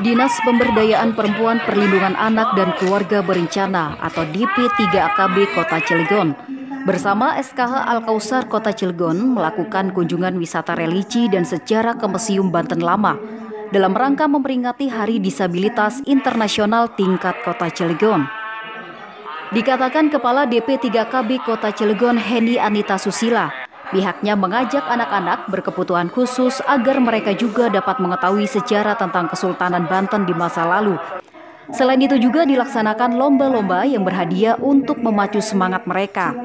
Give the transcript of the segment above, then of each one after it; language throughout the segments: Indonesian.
Dinas Pemberdayaan Perempuan Perlindungan Anak dan Keluarga Berencana atau DP3AKB Kota Cilegon bersama SKH Al-Kausar Kota Cilegon melakukan kunjungan wisata religi dan sejarah ke Museum Banten Lama dalam rangka memperingati Hari Disabilitas Internasional tingkat Kota Cilegon. Dikatakan Kepala DP3KB Kota Cilegon Heni Anita Susila, pihaknya mengajak anak-anak berkebutuhan khusus agar mereka juga dapat mengetahui sejarah tentang Kesultanan Banten di masa lalu. Selain itu juga dilaksanakan lomba-lomba yang berhadiah untuk memacu semangat mereka.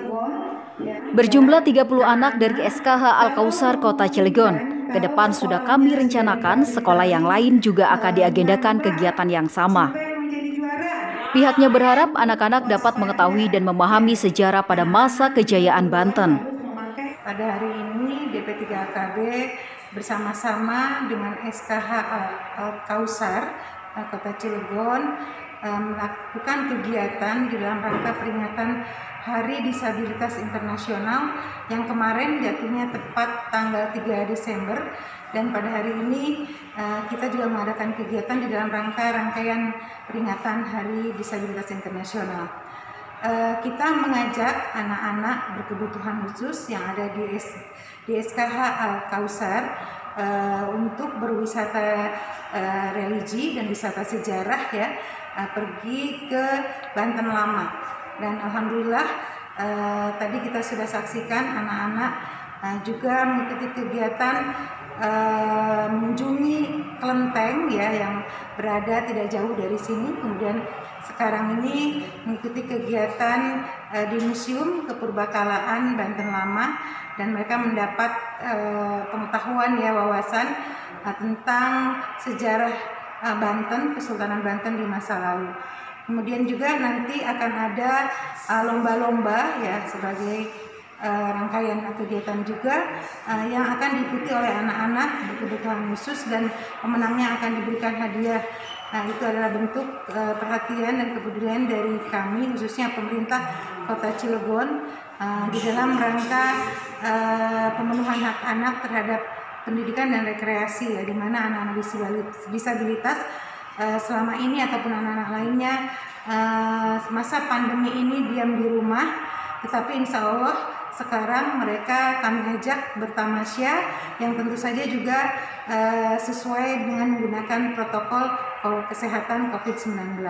Berjumlah 30 anak dari SKH Al-Kausar Kota Cilegon. Ke depan sudah kami rencanakan sekolah yang lain juga akan diagendakan kegiatan yang sama. Pihaknya berharap anak-anak dapat mengetahui dan memahami sejarah pada masa kejayaan Banten. Pada hari ini DP3AKB bersama-sama dengan SKH Al-Kausar Kota Cilegon melakukan kegiatan di dalam rangka peringatan Hari Disabilitas Internasional yang kemarin jatuhnya tepat tanggal 3 Desember, dan pada hari ini kita juga mengadakan kegiatan di dalam rangkaian peringatan Hari Disabilitas Internasional. Kita mengajak anak-anak berkebutuhan khusus yang ada di SKH Al-Kausar untuk berwisata religi dan wisata sejarah pergi ke Banten Lama. Dan alhamdulillah tadi kita sudah saksikan anak-anak juga mengikuti kegiatan mengunjungi kelenteng yang berada tidak jauh dari sini. Kemudian sekarang ini mengikuti kegiatan di Museum Kepurbakalaan Banten Lama, dan mereka mendapat pengetahuan wawasan tentang sejarah Banten, Kesultanan Banten di masa lalu. Kemudian juga nanti akan ada lomba-lomba sebagai rangkaian kegiatan juga yang akan diikuti oleh anak-anak berkebutuhan khusus, dan pemenangnya akan diberikan hadiah. Itu adalah bentuk perhatian dan kepedulian dari kami, khususnya pemerintah Kota Cilegon, di dalam rangka pemenuhan hak anak terhadap pendidikan dan rekreasi, di mana anak-anak disabilitas selama ini ataupun anak-anak lainnya masa pandemi ini diam di rumah, tetapi insya Allah sekarang mereka kami ajak bertamasya yang tentu saja juga sesuai dengan menggunakan protokol kesehatan COVID-19.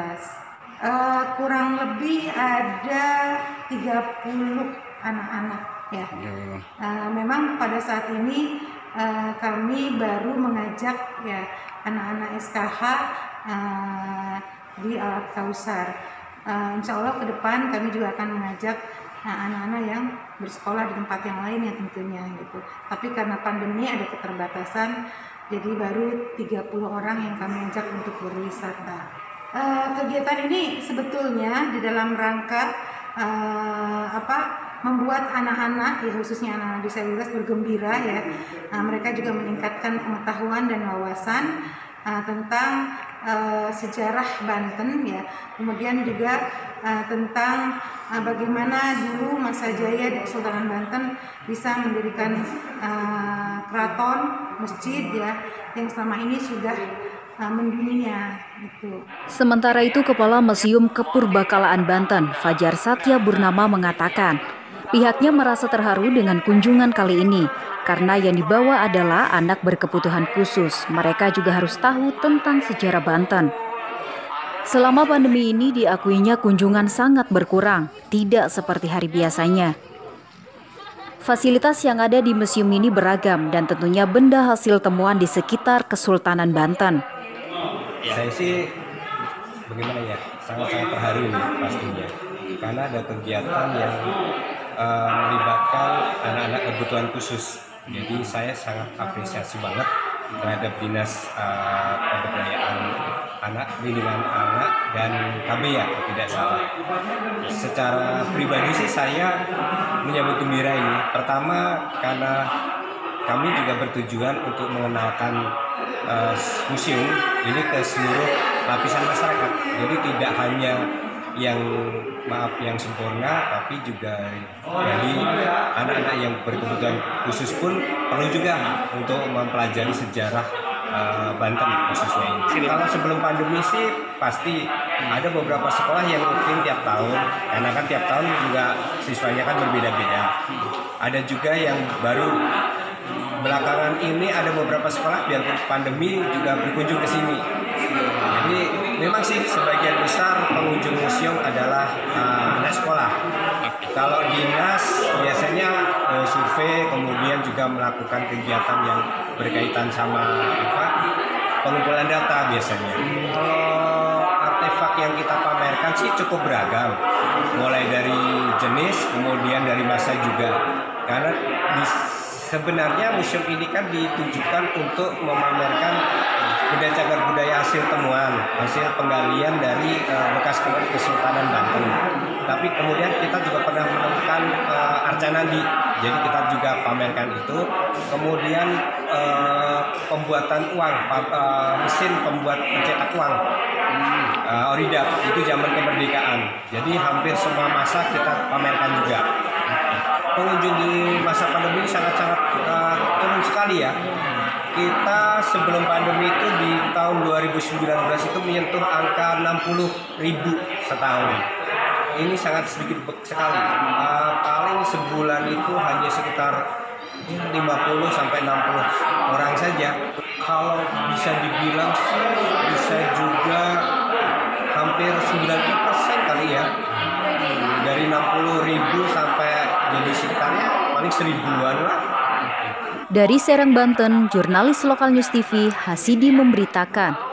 Kurang lebih ada 30 anak-anak memang pada saat ini kami baru mengajak anak-anak SKH di Al-Kausar. Insya Allah ke depan kami juga akan mengajak anak-anak yang bersekolah di tempat yang lain tentunya Tapi karena pandemi ada keterbatasan, jadi baru 30 orang yang kami ajak untuk berwisata. Kegiatan ini sebetulnya di dalam rangka membuat anak-anak khususnya anak-anak disabilitas bergembira mereka juga meningkatkan pengetahuan dan wawasan tentang sejarah Banten kemudian juga tentang bagaimana dulu masa jaya di Kesultanan Banten bisa mendirikan keraton, masjid yang selama ini sudah mendunia Sementara itu Kepala Museum Kepurbakalaan Banten Fajar Satya Burnama mengatakan pihaknya merasa terharu dengan kunjungan kali ini karena yang dibawa adalah anak berkebutuhan khusus. Mereka juga harus tahu tentang sejarah Banten. Selama pandemi ini diakuinya kunjungan sangat berkurang, tidak seperti hari biasanya. Fasilitas yang ada di museum ini beragam dan tentunya benda hasil temuan di sekitar Kesultanan Banten. Saya sih sangat-sangat terharu pastinya, karena ada kegiatan yang melibatkan anak-anak kebutuhan khusus. Jadi saya sangat apresiasi banget terhadap Dinas Pemberdayaan Anak, Perlindungan Anak dan KB tidak salah. Secara pribadi sih saya menyambut gembira ini. Pertama karena kami juga bertujuan untuk mengenalkan museum ini ke seluruh lapisan masyarakat. Jadi tidak hanya yang sempurna, tapi juga bagi anak-anak yang berkebutuhan khusus pun perlu juga untuk mempelajari sejarah Banten khususnya ini. Kalau sebelum pandemi sih pasti ada beberapa sekolah yang rutin tiap tahun, karena kan tiap tahun juga siswanya kan berbeda-beda. Ada juga yang baru belakangan ini, ada beberapa sekolah biarpun pandemi juga berkunjung ke sini. Jadi memang sih sebagian besar pengunjung museum adalah anak sekolah. Kalau dinas biasanya survei, kemudian juga melakukan kegiatan yang berkaitan sama pengumpulan data biasanya. Kalau artefak yang kita pamerkan sih cukup beragam, mulai dari jenis, kemudian dari masa juga. Karena sebenarnya museum ini kan ditujukan untuk memamerkan budaya cagar budaya hasil temuan, hasil penggalian dari bekas Kesultanan Banten. Tapi kemudian kita juga pernah menemukan Arcanandi, jadi kita juga pamerkan itu. Kemudian pembuatan uang, mesin pembuat pencetak uang, Oridak, itu zaman kemerdekaan. Jadi hampir semua masa kita pamerkan juga. Pengunjung di masa pandemi sangat-sangat turun sekali ya. Kita sebelum pandemi itu di tahun 2019 itu menyentuh angka 60.000 setahun. Ini sangat sedikit sekali. Paling sebulan itu hanya sekitar 50 sampai 60 orang saja. Kalau bisa dibilang sih bisa juga hampir 90% kali ya. Dari 60.000 sampai jadi sekitarnya paling 1.000-an lah. Dari Serang, Banten, jurnalis lokal News TV Hasidi memberitakan.